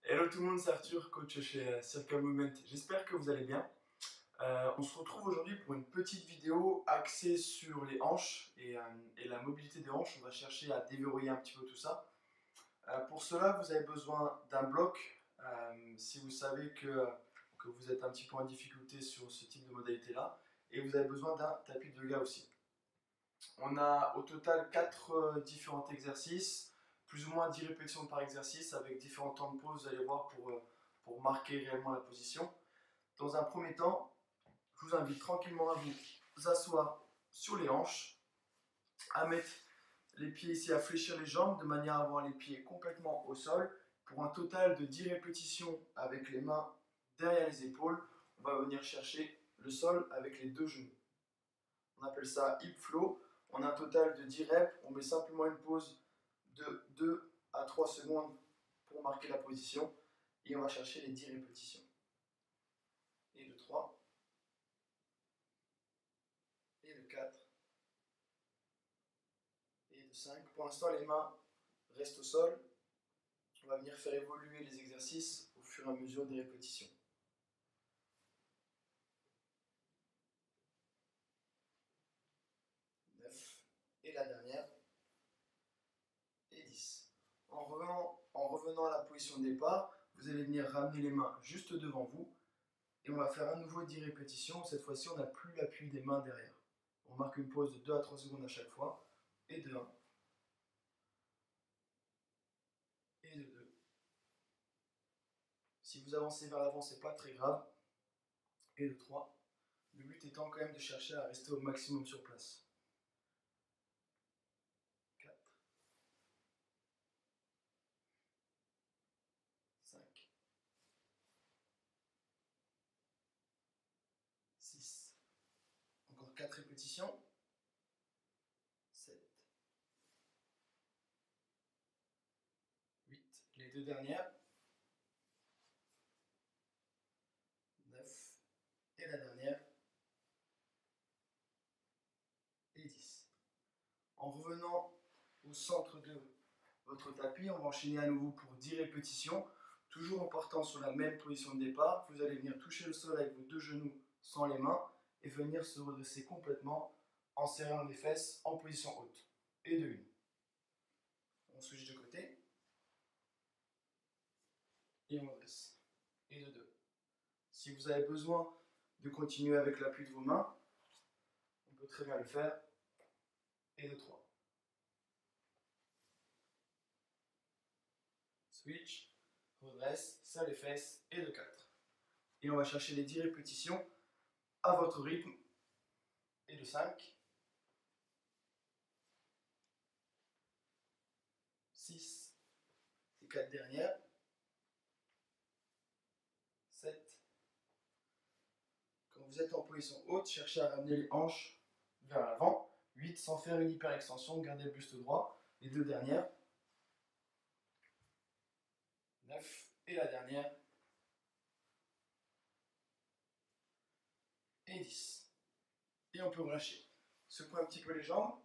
Hello tout le monde, c'est Arthur, coach chez Circle Movement. J'espère que vous allez bien. On se retrouve aujourd'hui pour une petite vidéo axée sur les hanches et la mobilité des hanches. On va chercher à déverrouiller un petit peu tout ça. Pour cela, vous avez besoin d'un bloc. Si vous savez que vous êtes un petit peu en difficulté sur ce type de modalité-là. Et vous avez besoin d'un tapis de yoga aussi. On a au total 4 différents exercices, plus ou moins 10 répétitions par exercice avec différents temps de pause, vous allez voir, pour marquer réellement la position. Dans un premier temps, je vous invite tranquillement à vous asseoir sur les hanches, à mettre les pieds ici, à fléchir les jambes de manière à avoir les pieds complètement au sol. Pour un total de 10 répétitions avec les mains derrière les épaules, on va venir chercher le sol avec les deux genoux. On appelle ça hip flow. On a un total de 10 reps, on met simplement une pause de 2 à 3 secondes pour marquer la position et on va chercher les 10 répétitions. Et de 3, et de 4, et de 5. Pour l'instant, les mains restent au sol. On va venir faire évoluer les exercices au fur et à mesure des répétitions. 9, et la dernière, et 10. En revenant à la position de départ, vous allez venir ramener les mains juste devant vous et on va faire à nouveau 10 répétitions. Cette fois-ci, on n'a plus l'appui des mains derrière. On marque une pause de 2 à 3 secondes à chaque fois, et de 1, et de 2. Si vous avancez vers l'avant, c'est pas très grave, et de 3. Le but étant quand même de chercher à rester au maximum sur place. 4, 5, 6, encore 4 répétitions, 7, 8, les deux dernières, 9, et la dernière, et 10. En revenant au centre de votre tapis, on va enchaîner à nouveau pour 10 répétitions, toujours en partant sur la même position de départ. Vous allez venir toucher le sol avec vos deux genoux sans les mains et venir se redresser complètement en serrant les fesses en position haute. Et de 1. On switch de côté. Et on dresse. Et de 2. Si vous avez besoin de continuer avec l'appui de vos mains, on peut très bien le faire. Et de 3. Switch, redresse, serre les fesses, et de 4. Et on va chercher les 10 répétitions à votre rythme, et de 5, 6, les 4 dernières, 7. Quand vous êtes en position haute, cherchez à ramener les hanches vers l'avant, 8 sans faire une hyper extension, gardez le buste droit, les deux dernières, 9, et la dernière, et 10. Et on peut relâcher. Secouez un petit peu les jambes.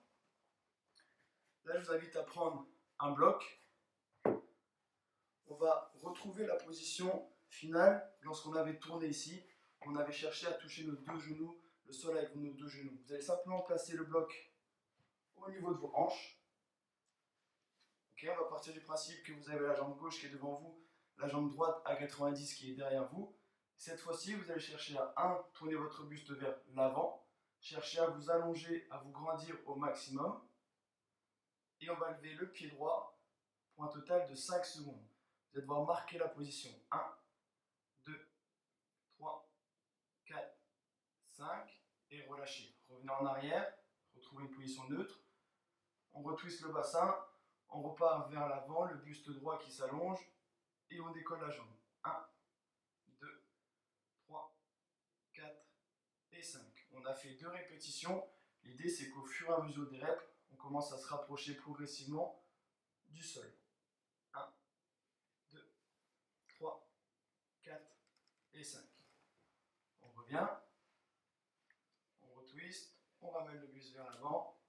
Là, je vous invite à prendre un bloc. On va retrouver la position finale lorsqu'on avait tourné ici. On avait cherché à toucher nos deux genoux, le sol avec nos deux genoux. Vous allez simplement placer le bloc au niveau de vos hanches. Okay, on va partir du principe que vous avez la jambe gauche qui est devant vous, la jambe droite à 90 qui est derrière vous. Cette fois-ci, vous allez chercher à 1, tourner votre buste vers l'avant, chercher à vous allonger, à vous grandir au maximum. Et on va lever le pied droit pour un total de 5 secondes. Vous allez devoir marquer la position. 1, 2, 3, 4, 5 et relâchez. Revenez en arrière, retrouvez une position neutre. On retwiste le bassin, on repart vers l'avant, le buste droit qui s'allonge et on décolle la jambe. 1, 2, 3, 4 et 5. On a fait 2 répétitions. L'idée c'est qu'au fur et à mesure des reps, on commence à se rapprocher progressivement du sol. 1, 2, 3, 4 et 5. On revient, on retwist, on ramène le buste vers l'avant,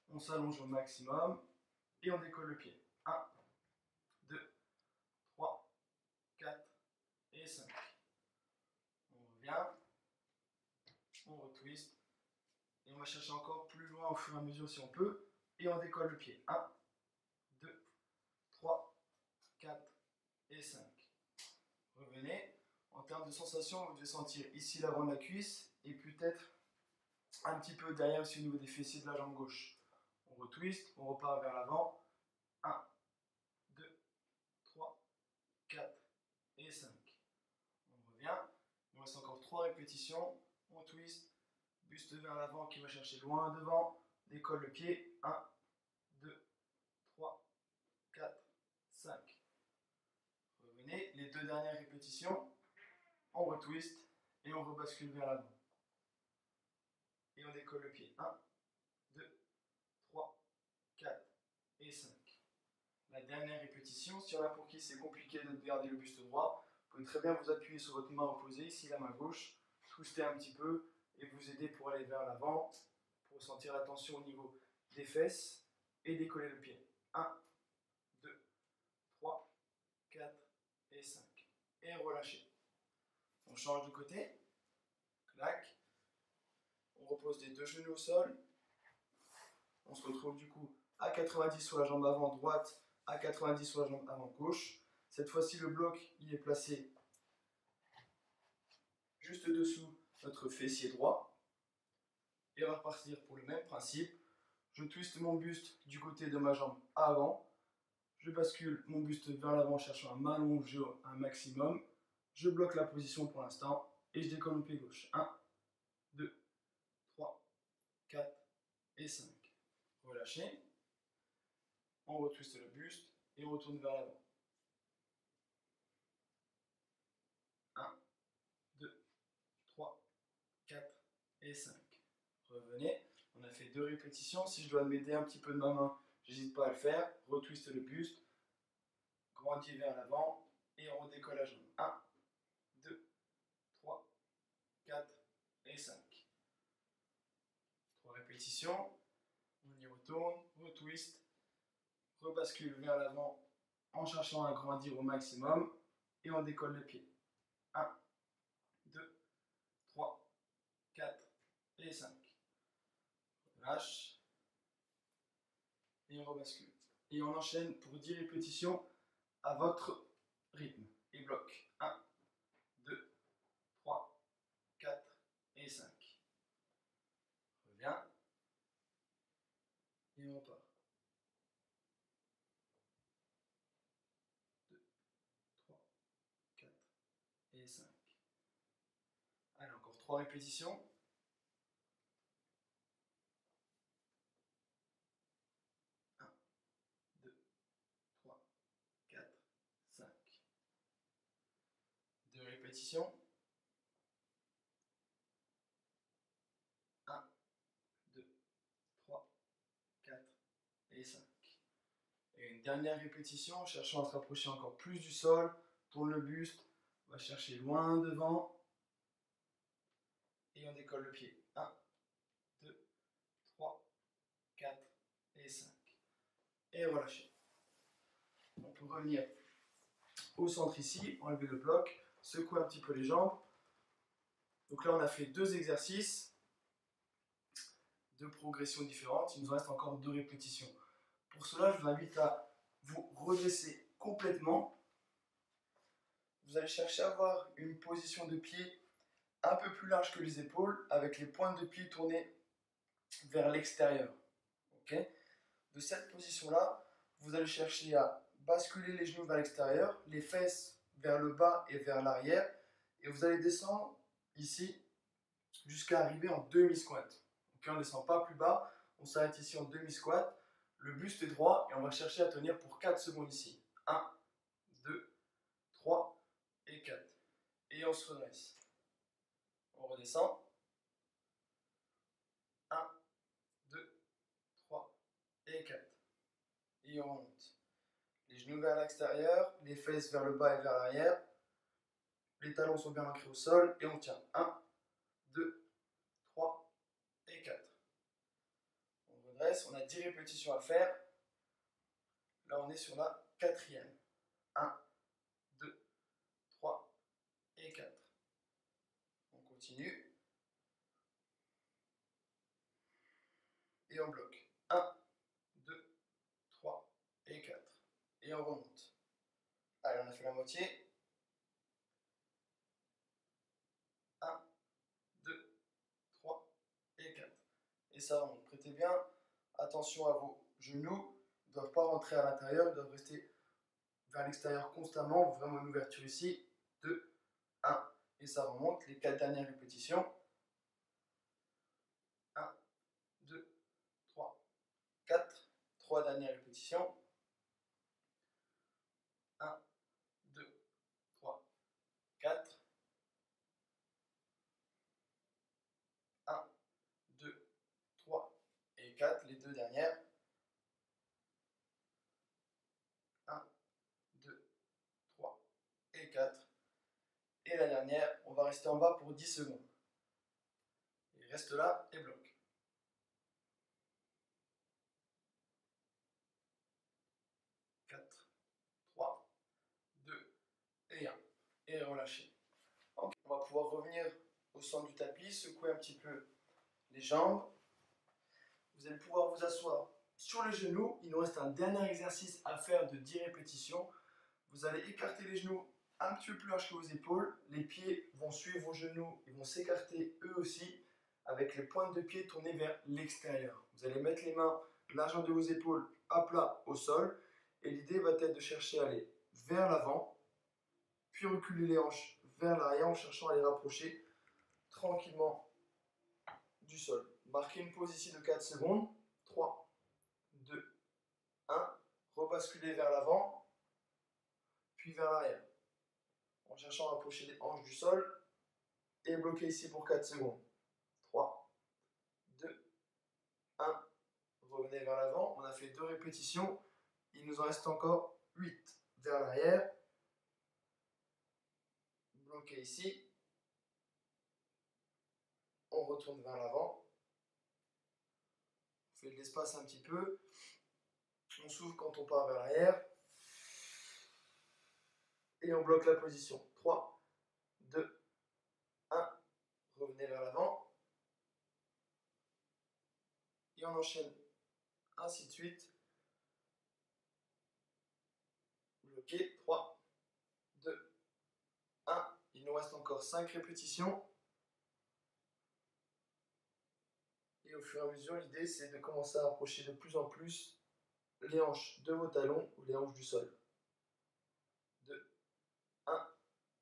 on s'allonge au maximum et on décolle le pied. 1, 2, 3, 4, 5. On revient, on retwist, et on va chercher encore plus loin au fur et à mesure si on peut, et on décolle le pied. 1, 2, 3, 4 et 5. Revenez. En termes de sensation, vous devez sentir ici l'avant de la cuisse, et peut-être un petit peu derrière aussi au niveau des fessiers de la jambe gauche. On retwist, on repart vers l'avant. 1, 2, 3, 4 et 5. On revient. Il nous reste encore 3 répétitions. On twist, buste vers l'avant qui va chercher loin devant. Décolle le pied. 1, 2, 3, 4, 5. Revenez. Les 2 dernières répétitions. On retwist et on rebascule vers l'avant. Et on décolle le pied. 1, 2, 3, 4 et 5. La dernière répétition, si on a pour qui c'est compliqué de garder le buste droit, vous pouvez très bien vous appuyer sur votre main opposée, ici la main gauche, twister un petit peu et vous aider pour aller vers l'avant, pour sentir la tension au niveau des fesses et décoller le pied. 1, 2, 3, 4 et 5. Et relâchez. On change de côté. Clac. On repose les 2 genoux au sol. On se retrouve du coup à 90 sur la jambe avant droite, à 90 sur la jambe avant gauche. Cette fois-ci, le bloc il est placé juste dessous notre fessier droit. Et on va repartir pour le même principe. Je twiste mon buste du côté de ma jambe avant. Je bascule mon buste vers l'avant, cherchant à m'allonger un maximum. Je bloque la position pour l'instant et je décolle mon pied gauche. 1, 2, 3, 4 et 5. Relâchez. On retwiste le buste et on retourne vers l'avant. 1, 2, 3, 4 et 5. Revenez. On a fait 2 répétitions. Si je dois m'aider un petit peu de ma main, j'hésite pas à le faire. Retwiste le buste. Grandis vers l'avant et on redécolle la jambe. 1, 2, 3, 4 et 5. 3 répétitions. On y retourne. Retwist. Rebascule vers l'avant en cherchant à grandir au maximum et on décolle le pied. 1, 2, 3, 4 et 5. Relâche et on rebascule. Et on enchaîne pour 10 répétitions à votre rythme et bloc. 1, 2, 3, 4 et 5. Reviens et on repart. 2, 3, 4 et 5. Allez, encore 3 répétitions. 1, 2, 3, 4, 5. 2 répétitions. 1, 2, 3, 4 et 5. Et une dernière répétition, cherchant à se rapprocher encore plus du sol. Tourne le buste, on va chercher loin devant. Et on décolle le pied. 1, 2, 3, 4 et 5. Et relâchez. On peut revenir au centre ici, enlever le bloc, secouer un petit peu les jambes. Donc là, on a fait 2 exercices, 2 progressions différentes. Il nous reste encore 2 répétitions. Pour cela, je vous invite à vous redresser complètement. Vous allez chercher à avoir une position de pied un peu plus large que les épaules, avec les pointes de pied tournées vers l'extérieur. Okay. De cette position-là, vous allez chercher à basculer les genoux vers l'extérieur, les fesses vers le bas et vers l'arrière, et vous allez descendre ici jusqu'à arriver en demi-squat. Okay, on ne descend pas plus bas, on s'arrête ici en demi-squat, le buste est droit et on va chercher à tenir pour 4 secondes ici. 1, 2, 3 et 4. Et on se redresse. On redescend. 1, 2, 3 et 4. Et on remonte. Les genoux vers l'extérieur, les fesses vers le bas et vers l'arrière. Les talons sont bien ancrés au sol et on tient. 1, 2, 3 et 4. On redresse, on a 10 répétitions à faire. Là on est sur la 4e. 1, 2, 3, continue. Et on bloque. 1, 2, 3 et 4. Et on remonte. Allez, on a fait la moitié. 1, 2, 3 et 4. Et ça remonte. Prêtez bien attention à vos genoux. Ils ne doivent pas rentrer à l'intérieur, ils doivent rester vers l'extérieur constamment. Vraiment une ouverture ici. 2, 1. Et ça remonte. Les 4 dernières répétitions. 1, 2, 3, 4. 3 dernières répétitions. 1, 2, 3, 4. 1, 2, 3 et 4. Les 2 dernières. 1, 2, 3 et 4. Et la dernière, on va rester en bas pour 10 secondes. Et reste là et bloque. 4, 3, 2 et 1. Et relâchez. Okay. On va pouvoir revenir au centre du tapis, secouer un petit peu les jambes. Vous allez pouvoir vous asseoir sur les genoux. Il nous reste un dernier exercice à faire de 10 répétitions. Vous allez écarter les genoux un petit peu plus large que vos épaules. Les pieds vont suivre vos genoux, ils vont s'écarter eux aussi, avec les pointes de pied tournées vers l'extérieur. Vous allez mettre les mains largeur de vos épaules à plat au sol. Et l'idée va être de chercher à aller vers l'avant, puis reculer les hanches vers l'arrière en cherchant à les rapprocher tranquillement du sol. Marquez une pause ici de 4 secondes. 3, 2, 1. Rebasculez vers l'avant, puis vers l'arrière, en cherchant à rapprocher les hanches du sol et bloquer ici pour 4 secondes. 3, 2, 1. Revenez vers l'avant. On a fait 2 répétitions. Il nous en reste encore 8. Vers l'arrière. Bloqué ici. On retourne vers l'avant. On fait de l'espace un petit peu. On s'ouvre quand on part vers l'arrière. Et on bloque la position. 3, 2, 1. Revenez vers l'avant. Et on enchaîne ainsi de suite. Bloqué. 3, 2, 1. Il nous reste encore 5 répétitions. Et au fur et à mesure, l'idée c'est de commencer à approcher de plus en plus les hanches de vos talons ou les hanches du sol. 2, 1.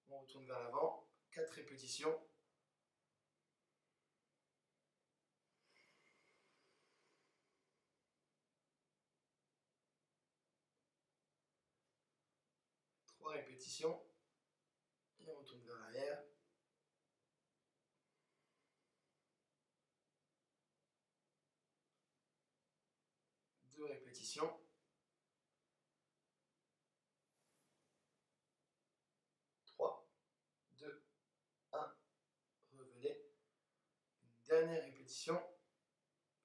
On retourne vers l'avant. 4 répétitions. 3 répétitions. Et on retourne vers l'arrière. 2 répétitions. 3, 2, 1. Revenez. Une dernière répétition.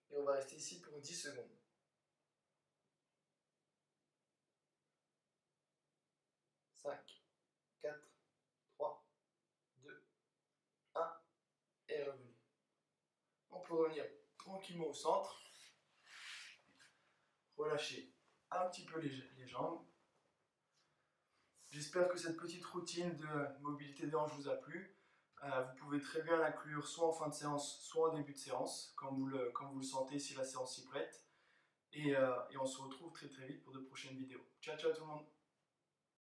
Et on va rester ici pour 10 secondes. 5, 4, 3, 2, 1. Et revenez. On peut revenir tranquillement au centre. Relâchez un petit peu les jambes. J'espère que cette petite routine de mobilité des hanches vous a plu. Vous pouvez très bien l'inclure soit en fin de séance, soit en début de séance, quand vous le sentez, si la séance s'y prête. Et on se retrouve très très vite pour de prochaines vidéos. Ciao ciao tout le monde!